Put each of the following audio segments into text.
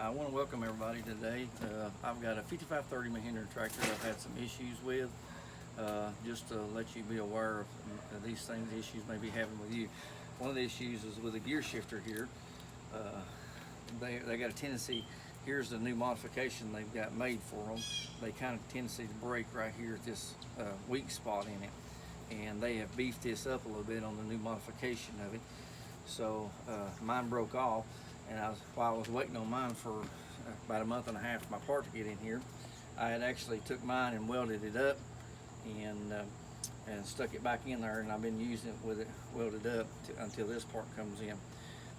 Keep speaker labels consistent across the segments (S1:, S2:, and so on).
S1: I want to welcome everybody today. I've got a 5530 Mahindra tractor I've had some issues with. Just to let you be aware of these things, issues may be having with you. One of the issues is with the gear shifter here. They got a tendency, here's the new modification they've got made for them. They kind of tendency to break right here at this weak spot in it. And they have beefed this up a little bit on the new modification of it. So mine broke off, and while I was waiting on mine for about a month and a half for my part to get in here, I had actually took mine and welded it up and stuck it back in there, and I've been using it with it welded up until this part comes in.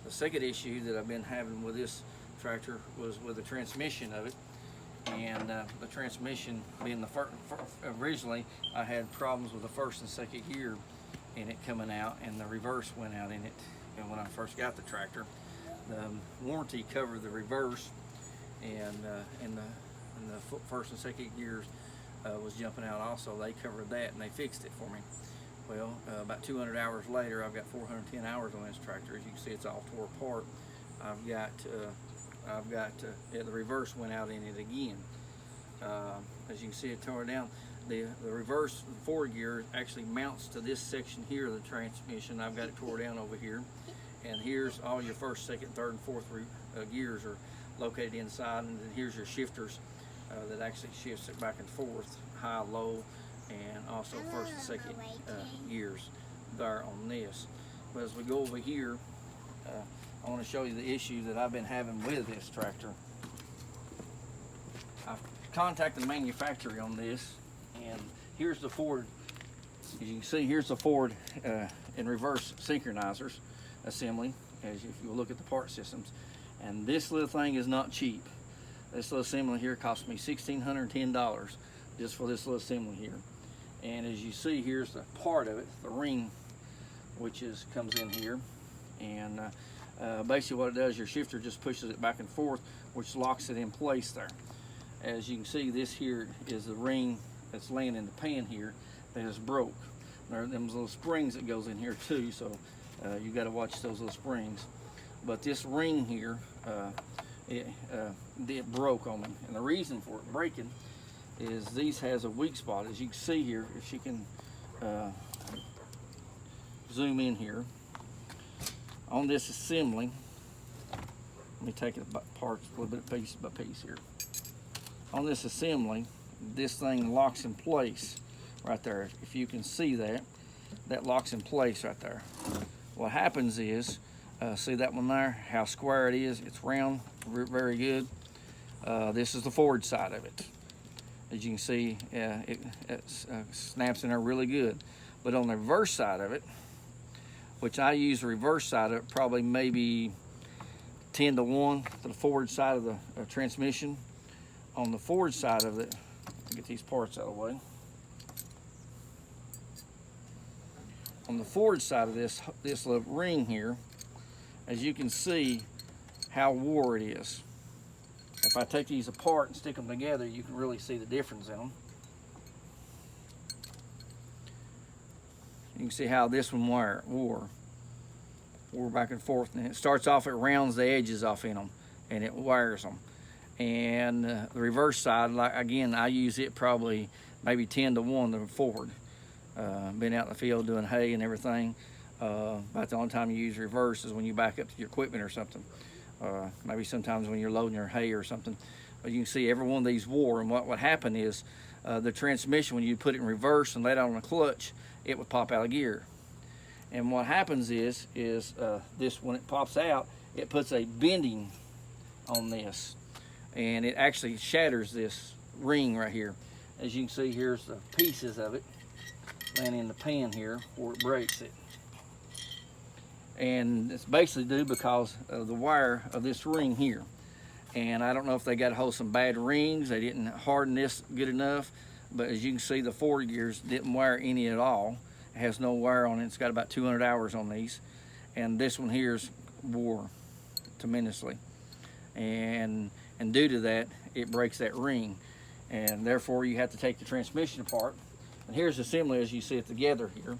S1: The second issue that I've been having with this tractor was with the transmission of it, and the transmission being the originally I had problems with the first and second gear in it coming out, and the reverse went out in it. And when I first got the tractor, the warranty covered the reverse, and the first and second gears was jumping out also. They covered that and they fixed it for me. Well, about 200 hours later, I've got 410 hours on this tractor. As you can see, it's all tore apart. The reverse went out in it again. As you can see, it tore down. The reverse forward gear actually mounts to this section here of the transmission. I've got it tore down over here, and here's all your first, second, third, and fourth gears are located inside, and then here's your shifters that actually shifts it back and forth, high, low, and also first and second gears there on this. But as we go over here, I want to show you the issue that I've been having with this tractor. I've contacted the manufacturer on this, and here's the forward. As you can see, here's the forward and reverse synchronizers assembly, as if you look at the part systems. And this little thing is not cheap. This little assembly here cost me $1,610 just for this little assembly here. And as you see, here's the part of it, the ring, which comes in here. And basically what it does, your shifter just pushes it back and forth, which locks it in place there. As you can see, this here is the ring that's laying in the pan here that is broke. There are them little springs that goes in here too, so you got to watch those little springs. But this ring here, it broke on me, and the reason for it breaking is these has a weak spot. As you can see here, if you can zoom in here on this assembly, let me take it apart a little bit piece by piece here. On this assembly, this thing locks in place right there. If you can see that, that locks in place right there. What happens is, see that one there, how square it is? It's round, very good. This is the forward side of it. As you can see, it snaps in there really good. But on the reverse side of it, which I use the reverse side of it, probably maybe 10 to 1 to the forward side of the transmission. On the forward side of it, get these parts out of the way. On the forward side of this little ring here, as you can see how wore it is. If I take these apart and stick them together, you can really see the difference in them. You can see how this one wore back and forth, and it starts off, it rounds the edges off in them, and it wires them. And the reverse side, like again, I use it probably maybe 10 to 1 to forward. Been out in the field doing hay and everything. About the only time you use reverse is when you back up to your equipment or something. Maybe sometimes when you're loading your hay or something. But you can see every one of these wore, and what would happen is the transmission, when you put it in reverse and let it on the clutch, it would pop out of gear. And what happens is this, when it pops out, it puts a bending on this, and it actually shatters this ring right here. As you can see, here's the pieces of it laying in the pan here where it breaks it. And it's basically due because of the wire of this ring here. And I don't know if they got a hold of some bad rings, they didn't harden this good enough, but as you can see, the forward gears didn't wire any at all. It has no wire on it. It's got about 200 hours on these. And this one here's wore tremendously. And due to that, it breaks that ring. And therefore, you have to take the transmission apart. And here's the assembly as you see it together here.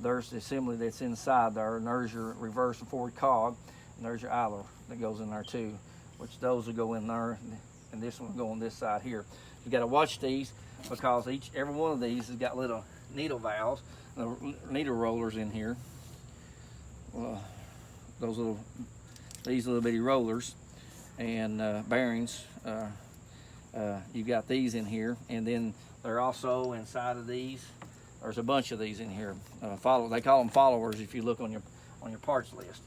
S1: There's the assembly that's inside there, and there's your reverse and forward cog. And there's your idler that goes in there too, which those will go in there, and this one will go on this side here. You got to watch these because every one of these has got little needle valves, needle rollers in here. These little bitty rollers and bearings. You got these in here, and then they're also inside of these. There's a bunch of these in here. They call them followers if you look on your parts list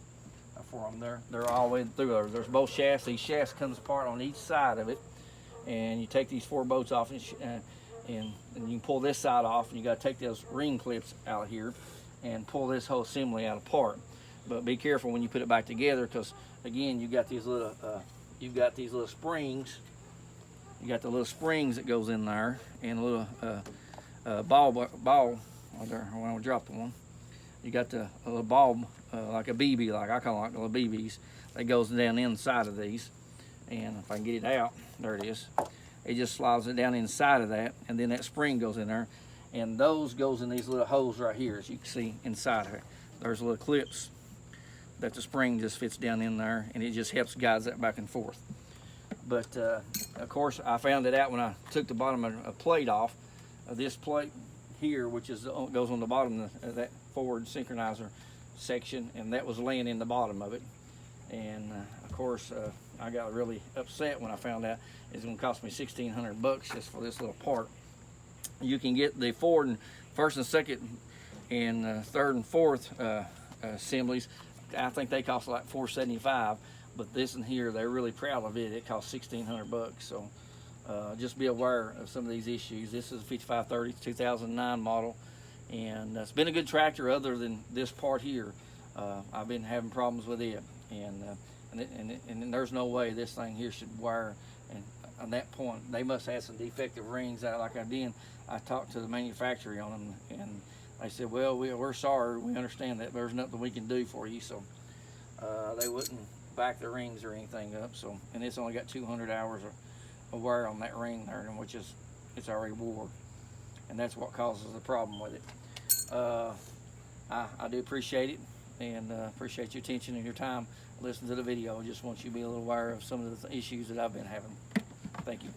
S1: for them. They're all the way through there. There's both shafts. These shafts comes apart on each side of it, and you take these 4 bolts off, and you can pull this side off, and you got to take those ring clips out of here and pull this whole assembly out apart. But be careful when you put it back together, because again, you've got these little springs. You got the little springs that goes in there, and a little ball. Right there, I want to drop the one. You got the little ball, like a BB, like I call it, like little BBs, that goes down inside of these. And if I can get it out, there it is. It just slides it down inside of that, and then that spring goes in there, and those goes in these little holes right here, as you can see inside of it. There's little clips that the spring just fits down in there, and it just helps guides that back and forth. But of course, I found it out when I took the bottom of a plate off. This plate here, which goes on the bottom of that forward synchronizer section, and that was laying in the bottom of it. And of course, I got really upset when I found out it's going to cost me $1,600 just for this little part. You can get the forward and first and second and third and fourth assemblies. I think they cost like $475, but this in here, they're really proud of it. It costs $1,600. So just be aware of some of these issues. This is a 5530 2009 model, and it's been a good tractor other than this part here. I've been having problems with it, and there's no way this thing here should wire. And on that point, they must have some defective rings out. Like I talked to the manufacturer on them, and they said, well, we're sorry, we understand that there's nothing we can do for you. So they wouldn't back the rings or anything up. So, and it's only got 200 hours of wear on that ring there, which is, it's already wore, and that's what causes the problem with it. I do appreciate it, and appreciate your attention and your time listening to the video. I just want you to be a little aware of some of the issues that I've been having. Thank you.